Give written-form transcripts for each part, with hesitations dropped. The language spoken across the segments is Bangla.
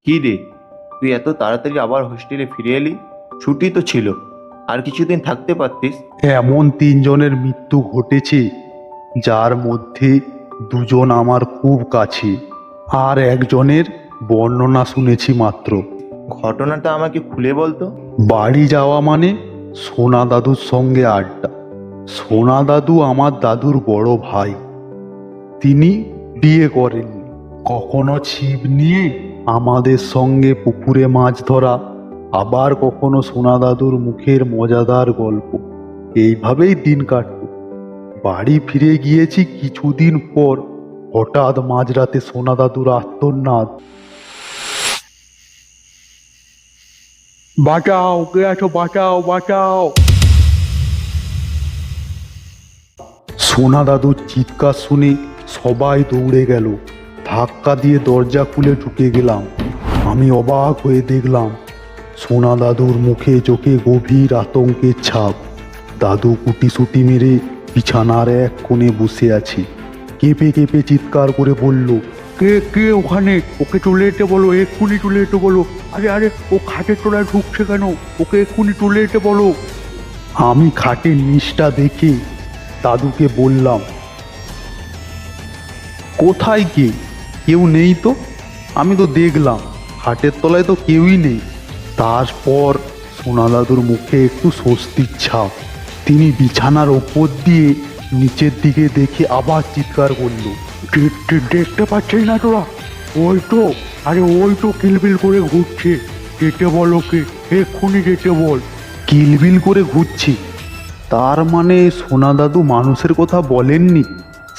কি রে, তুই এত তাড়াতাড়ি আবার হোস্টেলে ফিরে এলি? ছুটি তো ছিল, আর কিছুদিন থাকতে পারতিস। এমন তিনজনের মৃত্যু ঘটেছে, যার মধ্যে দুজন আমার খুব কাছে, আর একজনের বর্ণনা শুনেছি মাত্র। ঘটনাটা আমাকে খুলে বলতো। বাড়ি যাওয়া মানে সোনা দাদুর সঙ্গে আড্ডা। সোনা দাদু আমার দাদুর বড় ভাই। তিনি বিয়ে করেননি। কখনো ছিপ নিয়ে আমাদের সঙ্গে পুকুরে মাছ ধরা, আবার কখনো সোনা দাদুর মুখের মজাদার গল্প। এইভাবেই দিন কাটত। বাড়ি ফিরে গিয়েছি কিছুদিন পর, হঠাৎ মাঝরাতে সোনা দাদুর আর্তনাদ, বাঁচাও, কে আছো, বাঁচাও, বাঁচাও। সোনা দাদুর চিৎকার শুনে সবাই দৌড়ে গেল। ধাক্কা দিয়ে দরজা খুলে ঢুকে গেলাম। আমি অবাক হয়ে দেখলাম সোনা দাদুর মুখে চোখে গভীর আতঙ্কের ছাপ। দাদু কুটিসুটি মেরে বিছানার এক কোণে বসে আছে। কেঁপে কেঁপে চিৎকার করে বলল, কে কে ওখানে? ওকে চলে যেতে বলো, এক্ষুনি চলে যেতে বলো। আরে আরে, ও খাটের তলায় ঢুকছে কেন? ওকে এক্ষুনি চলে যেতে বলো। আমি খাটের নিচটা দেখে দাদুকে বললাম, কোথায় কে? কেউ নেই তো। আমি তো দেখলাম খাটের তলায় তো কেউই নেই। তারপর সোনা দাদুর মুখে একটু স্বস্তির ছাপ। তিনি বিছানার ওপর দিয়ে নিচের দিকে দেখে আবার চিৎকার করলো, দেখতে পাচ্ছিস না তোরা? ওই তো, আরে ওই তো কিলবিল করে ঘুরছে। যেতে বল ওকে, এক্ষুনি যেতে বল। কিলবিল করে ঘুরছে তার মানে সোনা দাদু মানুষের কথা বলেননি,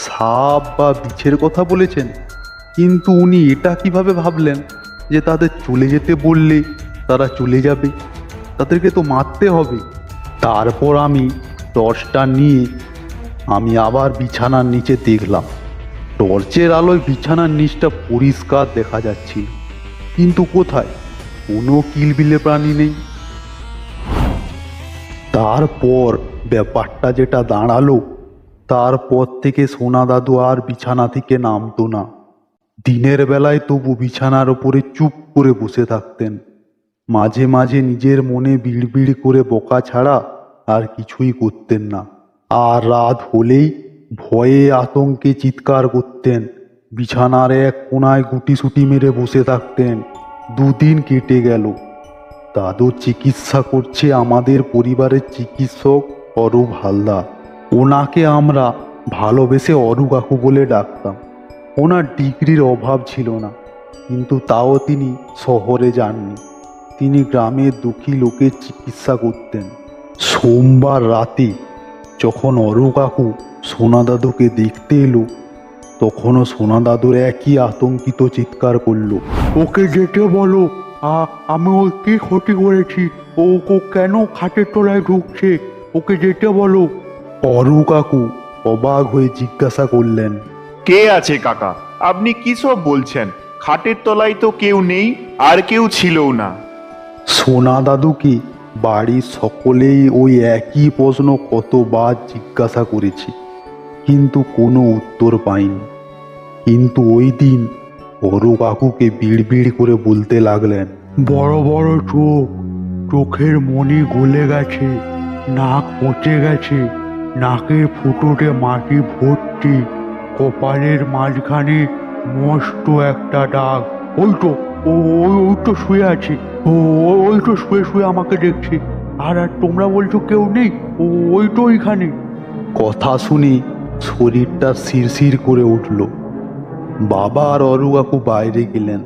সাপ বা বিছের কথা বলেছেন। কিন্তু উনি এটা কিভাবে ভাবলেন যে তাদের চলে যেতে বললে তারা চলে যাবে? তাদেরকে তো মারতে হবে। তারপর আমি টর্চটা নিয়ে আমি আবার বিছানার নিচে দেখলাম। টর্চের আলোয় বিছানার নিচটা পরিষ্কার দেখা যাচ্ছিল, কিন্তু কোথায় কোনো কিলবিলে প্রাণী নেই। তারপর ব্যাপারটা যেটা দাঁড়ালো, তারপর থেকে সোনা দাদু আর বিছানা থেকে নামতো না। দিনের বেলায় তবু বিছানার ওপরে চুপ করে বসে থাকতেন। মাঝে মাঝে নিজের মনে বিড়বিড় করে বকা ছাড়া আর কিছুই করতেন না। আর রাত হলেই ভয়ে আতঙ্কে চিৎকার করতেন। বিছানার এক কোণায় গুটিসুটি মেরে বসে থাকতেন। দুদিন কেটে গেল। দাদুর চিকিৎসা করছে আমাদের পরিবারের চিকিৎসক অরূপ হালদার। ওনাকে আমরা ভালোবেসে অরু কাকু বলে ডাকতাম। ওনার ডিগ্রির অভাব ছিল না, কিন্তু তাও তিনি শহরে যাননি। তিনি গ্রামের দুঃখী লোকের চিকিৎসা করতেন। সোমবার রাতে যখন অরু কাকু সোনা দাদুকে দেখতে এলো, তখনও সোনা দাদুর একই আতঙ্কিত চিৎকার করলো, ওকে যেতে বলো। আমি ওর কি ক্ষতি করেছি? ও কেন খাটের তলায় ঢুকছে? ওকে যেতে বলো। অরু কাকু অবাক হয়ে জিজ্ঞাসা করলেন, কে আছে কাকা? আপনি কি সব বলছেন? খাটের তলায় তো কেউ নেই, আর কেউ ছিলও না। সোনা দাদুকে বাড়ির সকলেই ওই একই প্রশ্ন কতবার জিজ্ঞাসা করেছি, কিন্তু কোনো উত্তর পাইনি। কিন্তু ওই দিন অরু কাকুকে বিড়বিড় করে বলতে লাগলেন, বড় বড় চোখ, চোখের মনি গলে গেছে, নাক পচে গেছে, নাকের ফুটোতে মাটি ভর্তি, কপালের মাঝখানে মস্ত একটা দাগ। ওই তো, ওই তো শুয়ে আছে। ওই তো শুয়ে শুয়ে আমাকে দেখছে। আর আর তোমরা বলছো কেউ নেই? ওই তো ওইখানে। কথা শুনে শরীরটা শিরশির করে উঠল। বাবা আর অরু কাকু বাইরে গেলেন,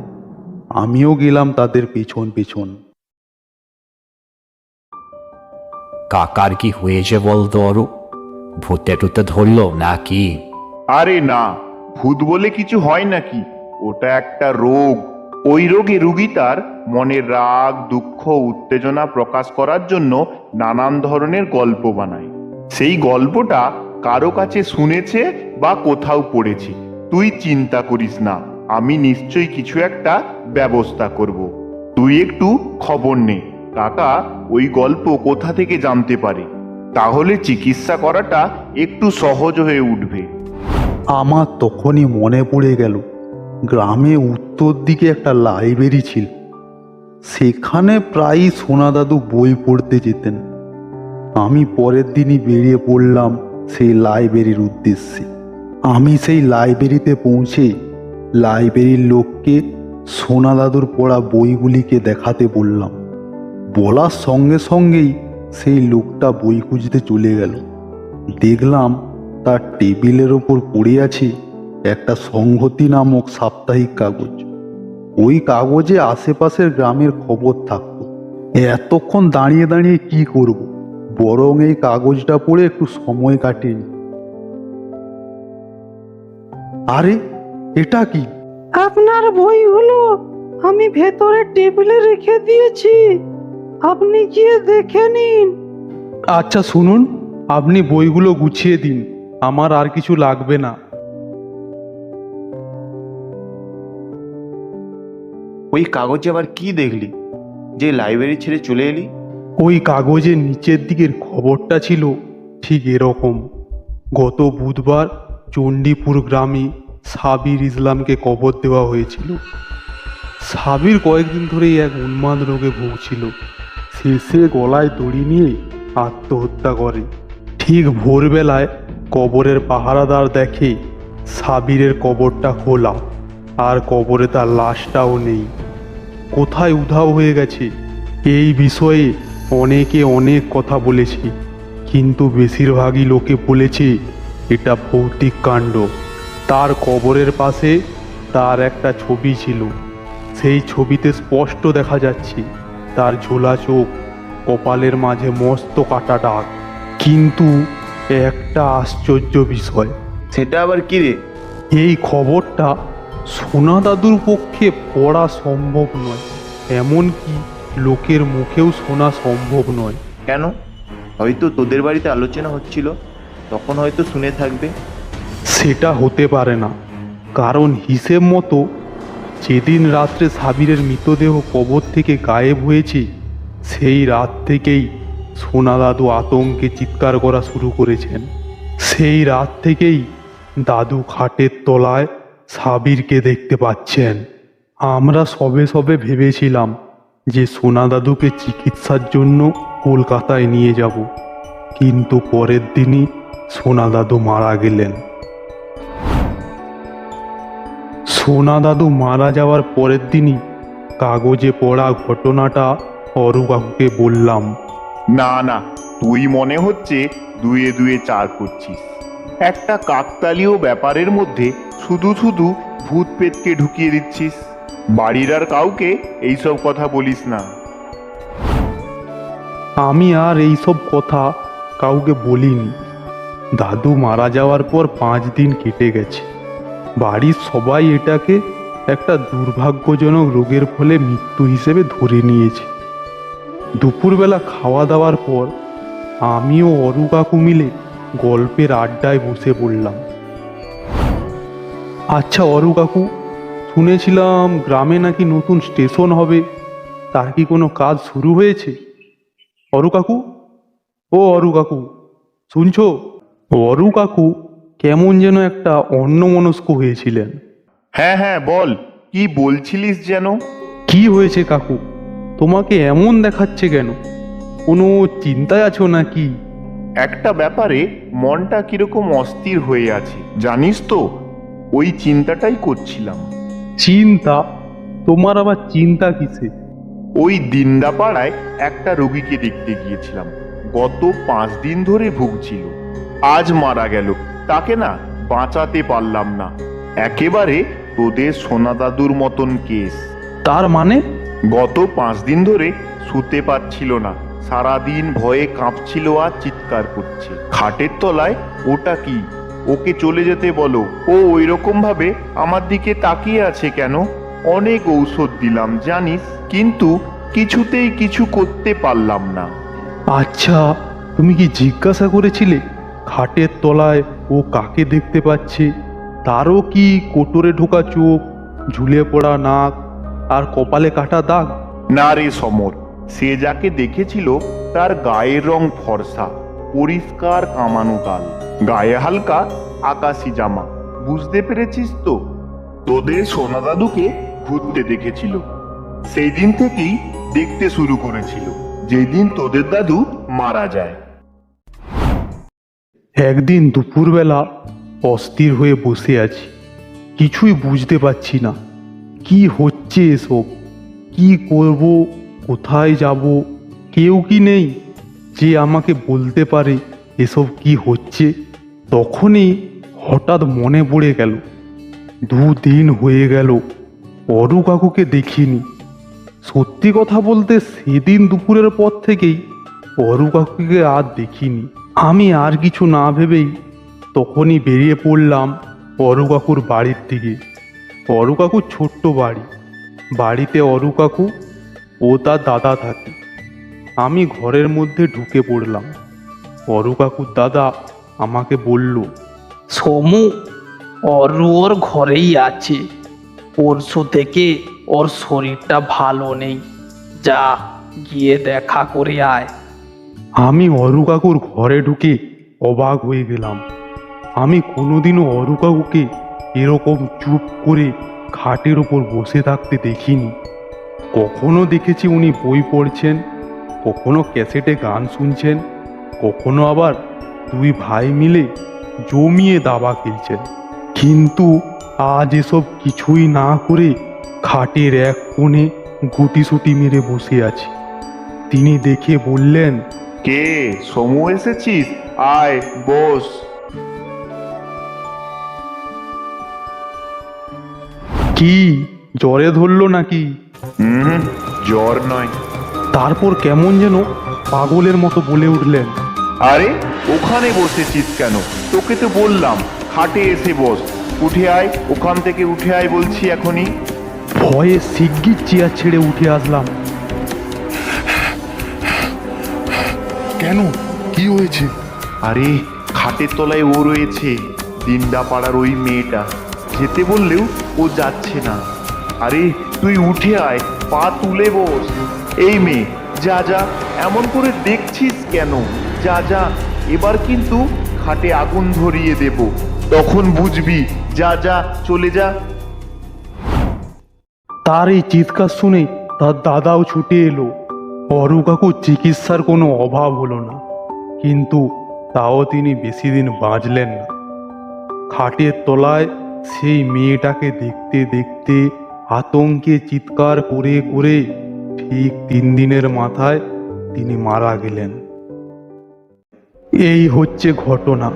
আমিও গেলাম তাদের পেছন পেছন। কাকার কি হয়েছে বলতো অরূপ? ভূতে টুতে ধরলো নাকি? আরে না, ভূত বলে কিছু হয় নাকি? ওটা একটা রোগ। ওই রোগে রুগী তার মনের রাগ, দুঃখ, উত্তেজনা প্রকাশ করার জন্য নানান ধরনের গল্প বানায়। সেই গল্পটা কারো কাছে শুনেছে বা কোথাও পড়েছে। তুই চিন্তা করিস না, আমি নিশ্চয়ই কিছু একটা ব্যবস্থা করব। তুই একটু খবর নে কাকা ওই গল্প কোথা থেকে জানতে পারে, তাহলে চিকিৎসা করাটা একটু সহজ হয়ে উঠবে। আমার তখনই মনে পড়ে গেল গ্রামে উত্তর দিকে একটা লাইব্রেরি ছিল। সেখানে প্রায়ই সোনা দাদু বই পড়তে যেতেন। আমি পরের দিনই বেরিয়ে পড়লাম সেই লাইব্রেরির উদ্দেশ্যে। আমি সেই লাইব্রেরিতে পৌঁছে লাইব্রেরির লোককে সোনা দাদুর পড়া বইগুলিকে দেখাতে বললাম। বলার সঙ্গে সঙ্গেই সেই লোকটা বই খুঁজতে চলে গেল। দেখলাম তার টেবিলের ওপর পড়ে আছে একটা সংহতি নামক সাপ্তাহিক কাগজ। ওই কাগজে আশেপাশের গ্রামের খবর থাকতো। এতক্ষণ দাঁড়িয়ে দাঁড়িয়ে কি করব, বরং এই কাগজটা পড়ে একটু সময় কাটিয়ে নিই। আরে এটা কি? আপনার বইগুলো আমি ভেতরে টেবিলে রেখে দিয়েছি, আপনি গিয়ে দেখে নিন। আচ্ছা শুনুন, আপনি বইগুলো গুছিয়ে দিন, আমার আর কিছু লাগবে না। ওই কাগজে আবার কি দেখলি যে লাইব্রেরি ছেড়ে চলে এলি? ওই কাগজের নিচের দিকের খবরটা ছিল ঠিক এরকম। গত বুধবার চণ্ডীপুর গ্রামে সাবির ইসলামকে কবর দেওয়া হয়েছিল। সাবির কয়েকদিন ধরেই এক উন্মাদ রোগে ভুগছিল। শেষে গলায় দড়ি নিয়ে আত্মহত্যা করে। ঠিক ভোরবেলায় কবরের পাহারাদার দেখে সাবিরের কবরটা খোলা, আর কবরে তার লাশটাও নেই। কোথায় উধাও হয়ে গেছে এই বিষয়ে অনেকে অনেক কথা বলেছে, কিন্তু বেশিরভাগই লোকে বলেছে এটা ভৌতিক কাণ্ড। তার কবরের পাশে তার একটা ছবি ছিল। সেই ছবিতে স্পষ্ট দেখা যাচ্ছে তার ঝোলা চোখ, কপালের মাঝে মস্ত কাটা দাগ। কিন্তু একটা আশ্চর্য বিষয়, সেটা আবার কি রে? এই খবরটা সোনা দাদুর পক্ষে পড়া সম্ভব নয়, এমনকি লোকের মুখেও শোনা সম্ভব নয়। কেন? হয়তো তোদের বাড়িতে আলোচনা হচ্ছিল, তখন হয়তো শুনে থাকবে। সেটা হতে পারে না, কারণ হিসেব মতো যেদিন রাত্রে সাবিরের মৃতদেহ কবর থেকে গায়েব হয়েছে, সেই রাত থেকেই সোনা দাদু আতঙ্কে চিৎকার করা শুরু করেছেন। সেই রাত থেকেই দাদু খাটের তলায় সাবিরকে দেখতে পাচ্ছেন। আমরা সবে সবে ভেবেছিলাম যে সোনা দাদুকে চিকিৎসার জন্য কলকাতায় নিয়ে যাব, কিন্তু পরের দিনই সোনা দাদু মারা গেলেন। সোনা দাদু মারা যাওয়ার পরের দিনই কাগজে পড়া ঘটনাটা অরু কাকুকে বললাম। না না, তুই মনে হচ্ছে দুয়ে দুয়ে চার করছিস। একটা কাকতালীয় ব্যাপারের মধ্যে শুধু শুধু ভূত পেতকে ঢুকিয়ে দিচ্ছিস। বাড়ির আর কাউকে এইসব কথা বলিস না। আমি আর এইসব কথা কাউকে বলিনি। দাদু মারা যাওয়ার পর 5 দিন কেটে গেছে। বাড়ির সবাই এটাকে একটা দুর্ভাগ্যজনক রোগের ফলে মৃত্যু হিসেবে ধরে নিয়েছে। দুপুরবেলা খাওয়া দাওয়ার পর আমিও অরু কাকু মিলে গল্পের আড্ডায় বসে পড়লাম। আচ্ছা অরু কাকু, শুনেছিলাম গ্রামে নাকি নতুন স্টেশন হবে, তার কি কোনো কাজ শুরু হয়েছে? অরু কাকু, ও অরু কাকু, শুনছো? অরু কাকু কেমন যেন একটা অন্যমনস্ক হয়েছিলেন। হ্যাঁ হ্যাঁ, বল, কি বলছিলিস যেন? কি হয়েছে কাকু, তোমাকে এমন দেখাচ্ছে কেন? কোনো চিন্তায় আছো নাকি? একটা ব্যাপারে মনটা কিরকম অস্থির হয়ে আছে, জানিস তো? ওই চিন্তাটাই করছিলাম। চিন্তা? তোমার আবার চিন্তা কিসে? ওই দিন্দাপাড়ায় একটা রোগীকে দেখতে গিয়েছিলাম। গত 5 দিন ধরে ভুগছিল, আজ মারা গেল। তাকে না বাঁচাতে পারলাম না। একেবারে তোদের সোনা দাদুর মতন কেস। তার মানে? গত 5 দিন ধরে শুতে পারছিল না, সারাদিন ভয়ে কাঁপছিল আর চিৎকার করছে। খাটের তলায় ওটা কি? ওকে চলে যেতে বলো। ও ওই রকম ভাবে আমার দিকে তাকিয়ে আছে কেন? অনেক ঔষধ দিলাম জানিস, কিন্তু কিছুতেই কিছু করতে পারলাম না। আচ্ছা, তুমি কি জিজ্ঞাসা করেছিলে খাটের তলায় ও কাকে দেখতে পাচ্ছে? তারও কি কোটরে ঢোকা চোখ, ঝুলে পড়া নাক আর কপালে কাটা দাগ? না রে সমর, সে যাকে দেখেছিল তার গায়ের রং ফর্সা, পরিষ্কার কামানো গাল, গায়ে হালকা আকাশি জামা। বুঝতে পেরেছিস তো? তোদের সোনা দাদুকে ঘুরতে দেখেছিল। সেই দিন থেকেই দেখতে শুরু করেছিল, যেদিন তোদের দাদু মারা যায়। একদিন দুপুরবেলা অস্থির হয়ে বসে আছি, কিছুই বুঝতে পারছি না কি হচ্ছে এসব, কি করব, কোথায় যাব, কেউ কি নেই যে আমাকে বলতে পারে এসব কি হচ্ছে। তখনই হঠাৎ মনে পড়ে গেল 2 দিন হয়ে গেল অরু কাকুকে দেখিনি। সত্যি কথা বলতে সেদিন দুপুরের পর থেকেই অরু কাকুকে আর দেখিনি। আমি আর কিছু না ভেবেই তখনই বেরিয়ে পড়লাম অরু কাকুর বাড়ির দিকে। অরু কাকুর ছোট্ট বাড়ি, বাড়িতে অরু কাকু ও তার দাদা থাকে। আমি ঘরের মধ্যে ঢুকে পড়লাম। অরু কাকুর দাদা আমাকে বলল, সমু, অরু ওর ঘরেই আছে। পরশু থেকে ওর শরীরটা ভালো নেই, যা গিয়ে দেখা করে আয়। আমি অরু কাকুর ঘরে ঢুকে অবাক হয়ে গেলাম। আমি কোনোদিনও অরু কাকুকে এরকম চুপ করে খাটের ওপর বসে থাকতে দেখিনি। কখনো দেখেছি উনি বই পড়ছেন, কখনো ক্যাসেটে গান শুনছেন, কখনো আবার 2 ভাই মিলে জমিয়ে দাবা খেলছেন। কিন্তু আজ এসব কিছুই না করে খাটের এক কোণে গুটিসুটি মেরে বসে আছি। তিনি দেখে বললেন, কে সমু, এসেছিস? আয় বস। কি জ্বরে ধরলো নাকি? জ্বর নয়। তারপর কেমন যেন পাগলের মতো বলে উঠলেন, আরে ওখানে বসেছিস কেন? তোকে তো বললাম খাটে এসে বস। উঠে আয়, ওখান থেকে উঠে আয় বলছি এখনই। ভয়ে শিগগির চেয়ার ছেড়ে উঠে আসলাম। কেন, কি হয়েছে? আরে খাটের তলায় ও রয়েছে, দিনডা পাড়ার ওই মেয়েটা। যেতে বললেও ও যাচ্ছে না। আরে তুই উঠে আয়, পা তুলে বস। এই মেয়ে, যা যা, এমন করে দেখছিস কেন? যা যা, এবার কিন্তু খাটে আগুন ধরিয়ে দেব, তখন বুঝবি। যা যা, চলে যা। তার এই চিৎকার শুনে তার দাদাও ছুটে এলো। অরু কাকুর চিকিৎসার কোনো অভাব হলো না, কিন্তু তাও তিনি বেশি দিন বাঁচলেন না। খাটের তলায় সেই মেয়েটাকে দেখতে দেখতে আতঙ্কে চিৎকার করে করে ঠিক 3 দিনের মাথায় তিনি মারা গেলেন। এই হচ্ছে ঘটনা।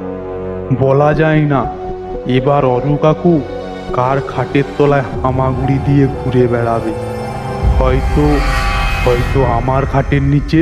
বলা যায় না এবার অরু কাকু কার খাটের তলায় হামাগুড়ি দিয়ে ঘুরে বেড়াবে। হয়তো হয়তো আমার খাটের নিচে।